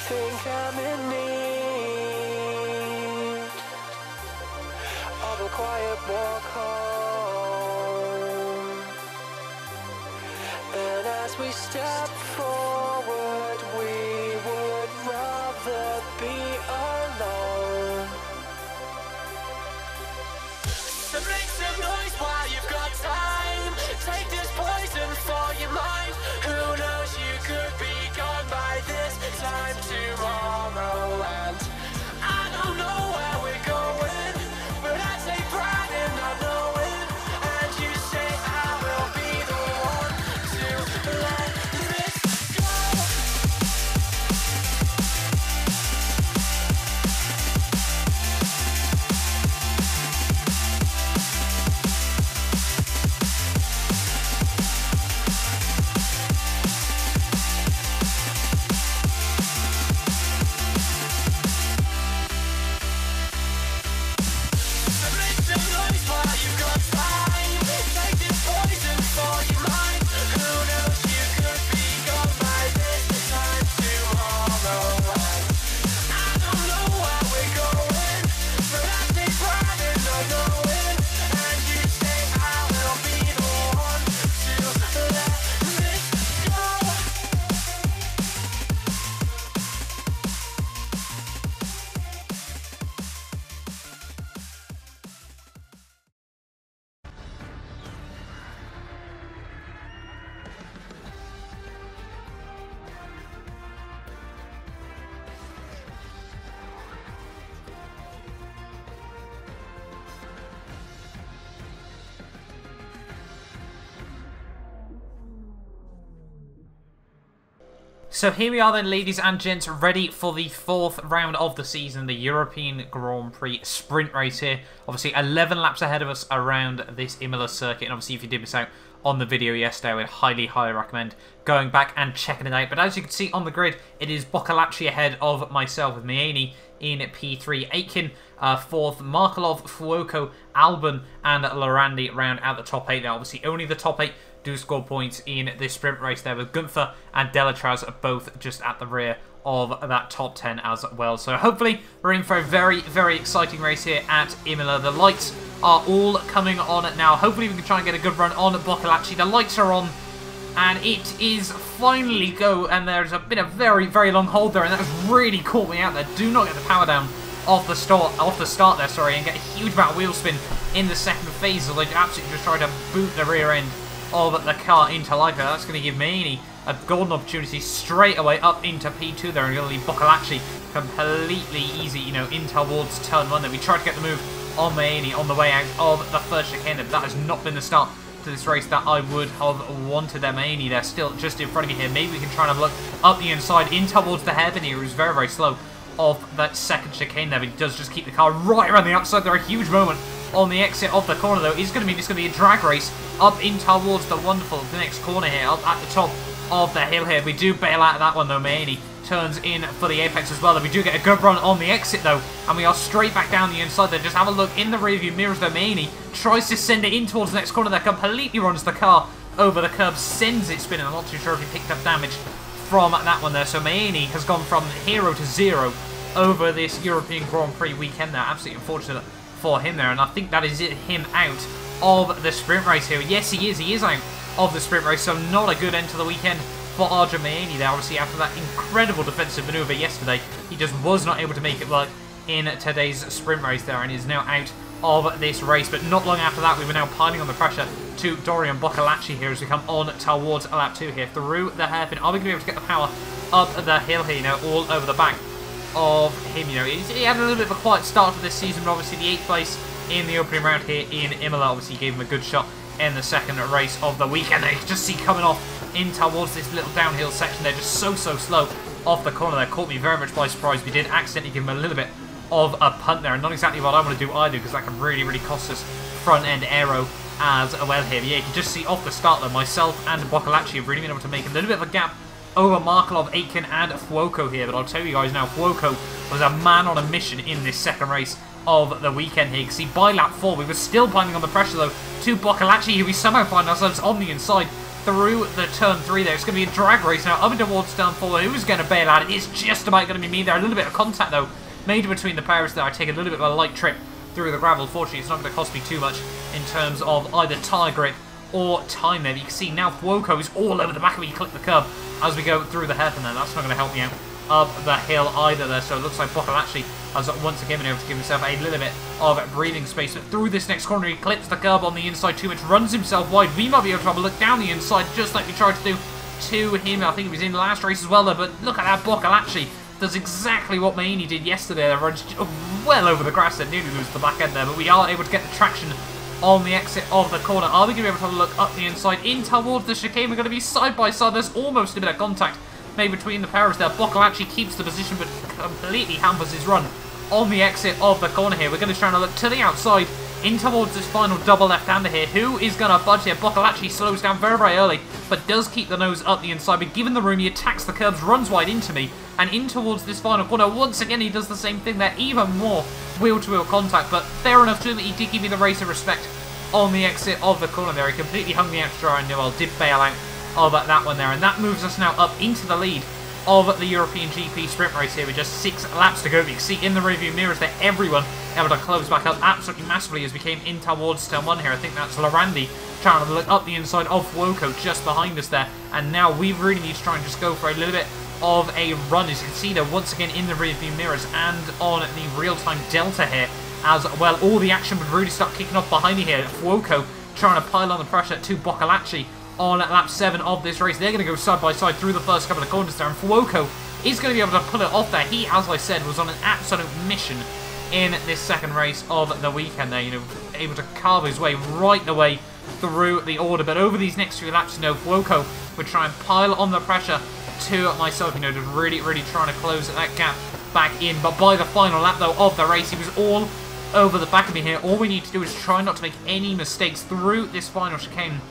think I'm in need of a quiet walk home. And as we step forward, we would rather be alone. So make some noise while you've got time. Take this poison for your mind. Who knows, you could be gone by this time tomorrow. And I don't know where we're going, but I take pride in not knowing. And you say I will be the one to let this go. So here we are then, ladies and gents, ready for the 4th round of the season, the European Grand Prix sprint race here. Obviously 11 laps ahead of us around this Imola circuit, and obviously if you did miss out on the video yesterday, I would highly recommend going back and checking it out. But as you can see on the grid, it is Boccolacci ahead of myself with Maini in P3, Aitken 4th, Markelov, Fuoco, Albon and Lorandi round out the top 8 there. Obviously only the top 8 do score points in this sprint race there, with Gunther and Delatraz both just at the rear of that top 10 as well. So hopefully we're in for a very exciting race here at Imola. The lights are all coming on now. Hopefully we can try and get a good run on Boccolacci. The lights are on and it is finally go, and there's been a very long hold there, and that's really caught me out there. Do not get the power down off the start there, sorry, and get a huge amount of wheel spin in the second phase, as I absolutely just tried to boot the rear end of the car into life. That's going to give Maini a golden opportunity straight away up into P2 there, and going to leave Boccolacci completely easy, you know, in towards turn 1 there. We tried to get the move on Maini on the way out of the first chicane, but that has not been the start to this race that I would have wanted there. Maini, they're still just in front of me here. Maybe we can try and have a look up the inside in towards the hairpin here, who's very slow off that second chicane there, but he does just keep the car right around the outside there. A huge moment on the exit of the corner though. It's going to be a drag race up in towards the next corner here, up at the top of the hill here. We do bail out of that one though. Maini turns in for the apex as well. We do get a good run on the exit though, and we are straight back down the inside there. Just have a look in the rear view mirrors though. Maini tries to send it in towards the next corner there, completely runs the car over the curb, sends it spinning. I'm not too sure if he picked up damage from that one there. So Maini has gone from hero to zero over this European Grand Prix weekend there. Absolutely unfortunate for him there, and I think that is him out of the sprint race here. Yes, he is out of the sprint race, so not a good end to the weekend for Arjun Maini there. Obviously, after that incredible defensive manoeuvre yesterday, he just was not able to make it work in today's sprint race there, and is now out of this race. But not long after that, we were now piling on the pressure to Dorian Boccolacci here as we come on towards lap 2 here through the hairpin. Are we going to be able to get the power up the hill here, you know, all over the back of him? You know, he had a little bit of a quiet start to this season, but obviously the 8th place in the opening round here in Imola obviously gave him a good shot in the second race of the weekend. You can just see coming off in towards this little downhill section there, just so slow off the corner there. Caught me very much by surprise. We did accidentally give him a little bit of a punt there, and not exactly what I want to do either, because that can really cost us front end aero as well here. But yeah, you can just see off the start though, myself and Boccolacci have really been able to make a little bit of a gap over Markelov, Aitken and Fuoco here. But I'll tell you guys now, Fuoco was a man on a mission in this second race of the weekend here. You can see by lap 4 we were still piling on the pressure though to Boccolacci here. We somehow find ourselves on the inside through the turn 3 there. It's going to be a drag race now up towards turn 4. Who's going to bail out? It is just about going to be me there. A little bit of contact though made between the pairs there. I take a little bit of a light trip through the gravel. Fortunately, it's not going to cost me too much in terms of either tyre grip or time there. You can see now Fuoco is all over the back of me. Click the curb as we go through the hairpin there. That's not going to help me out up the hill either there. So it looks like Boccolacci has once again been able to give himself a little bit of breathing space. But through this next corner, he clips the curb on the inside too much, runs himself wide. We might be able to have a look down the inside just like we tried to do to him. I think he was in the last race as well there. But look at that, Boccolacci does exactly what Maini did yesterday. That runs well over the grass there, nearly loses the back end there. But we are able to get the traction on the exit of the corner. Are we going to be able to have a look up the inside in towards the chicane? We're going to be side by side. There's almost a bit of contact made between the pairs there. Boccolacci keeps the position but completely hampers his run on the exit of the corner here. We're going to try and look to the outside in towards this final double left-hander here. Who is going to budge here? Boccolacci slows down very, very early, but does keep the nose up the inside. But given the room, he attacks the curbs, runs wide into me, and in towards this final corner. Once again, he does the same thing there. Even more wheel-to-wheel contact, but fair enough to him. He did give me the race of respect on the exit of the corner there. He completely hung me out to dry, and Noel did bail out of that one there. And that moves us now up into the lead of the European GP sprint race here with just 6 laps to go. You can see in the rearview mirrors that everyone able to close back up absolutely massively as we came in towards turn 1 here. I think that's Lorandi trying to look up the inside of Fuoco just behind us there. And now we really need to try and just go for a little bit of a run. As you can see there, once again in the rearview mirrors and on the real-time delta here as well. All the action would really start kicking off behind me here. Fuoco trying to pile on the pressure to Boccolacci on lap 7 of this race. They're going to go side by side through the first couple of corners there, and Fuoco is going to be able to pull it off there. He, as I said, was on an absolute mission in this second race of the weekend there, you know, able to carve his way right the way through the order. But over these next few laps, you know, Fuoco would try and pile on the pressure to myself, you know, just really, really trying to close that gap back in. But by the final lap, though, of the race, he was all over the back of me here. All we need to do is try not to make any mistakes through this final chicane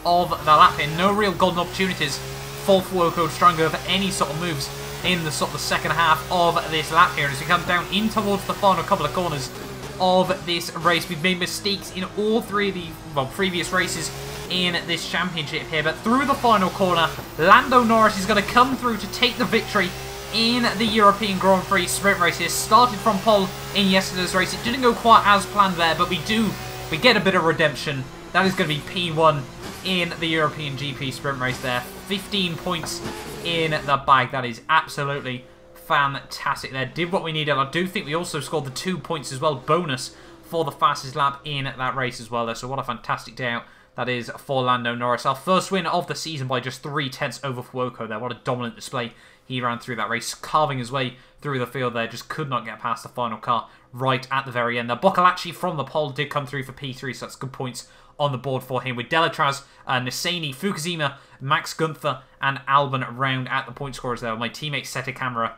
of the lap here. No real golden opportunities for Fuoco to try and go for any sort of moves in the sort of second half of this lap here. As we come down in towards the final couple of corners of this race, we've made mistakes in all 3 of the previous races in this championship here. But through the final corner, Lando Norris is going to come through to take the victory in the European Grand Prix sprint race here. Started from pole in yesterday's race. It didn't go quite as planned there, but we get a bit of redemption. That is going to be P1 in the European GP sprint race there. 15 points in the bag. That is absolutely fantastic there. Did what we needed. I do think we also scored the 2 points as well, bonus for the fastest lap in that race as well there. So what a fantastic day out that is for Lando Norris. Our first win of the season by just 3/10 over Fuoco there. What a dominant display he ran through that race, carving his way through the field there. Just could not get past the final car right at the very end. Now, Boccolacci from the pole did come through for P3, so that's good points on the board for him, with Delatraz, Nisani, Fukushima, Max Gunther, and Albon round at the point scorers there. My teammate Seta Camera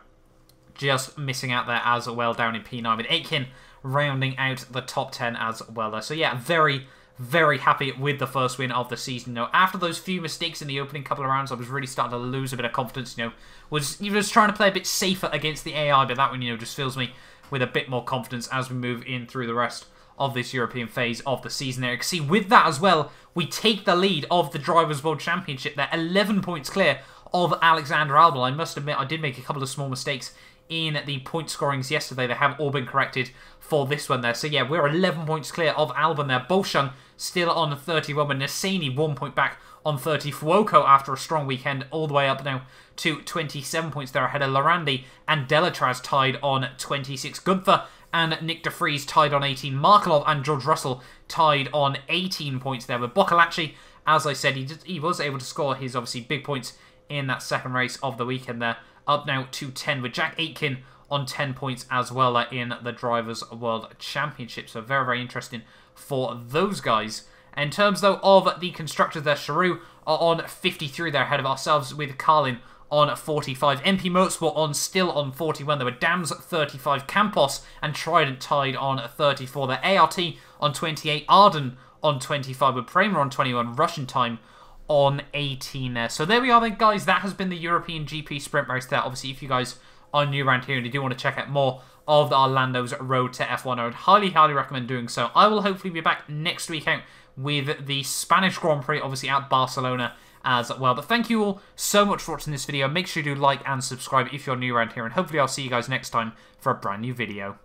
just missing out there as well down in P9, with Aitken rounding out the top 10 as well there. So yeah, very, very happy with the first win of the season. You know, after those few mistakes in the opening couple of rounds, I was really starting to lose a bit of confidence. You know, was just trying to play a bit safer against the AI, but that one, you know, just fills me with a bit more confidence as we move in through the rest of this European phase of the season there. You can see with that as well, we take the lead of the Drivers' World Championship there, 11 points clear of Alexander Albon. I must admit, I did make a couple of small mistakes in the point scorings yesterday. They have all been corrected for this one there. So yeah, we're 11 points clear of Albon there. Bolshan still on 31, with Nisani 1 point back on 30. Fuoco, after a strong weekend, all the way up now to 27 points there ahead of Lorandi, and Delatraz tied on 26. Gunther and Nick de Vries tied on 18. Markelov and George Russell tied on 18 points there. With Boccolacci, as I said, he was able to score his, obviously, big points in that second race of the weekend there. Up now to 10, with Jack Aitken on 10 points as well in the Drivers' World Championship. So very, very interesting for those guys. In terms, though, of the constructors there, Charoux are on 53 there ahead of ourselves, with Carlin on 45. MP Motorsport still on 41. There were Dams 35. Campos and Trident tied on 34. There ART on 28. Arden on 25. With Kramer on 21. Russian time on 18 there. So there we are then, guys. That has been the European GP sprint race there. Obviously, if you guys are new around here and you do want to check out more of our Lando's Road to F1. I would highly, highly recommend doing so. I will hopefully be back next week out with the Spanish Grand Prix, obviously at Barcelona as well. But thank you all so much for watching this video. Make sure you do like and subscribe if you're new around here, and hopefully I'll see you guys next time for a brand new video.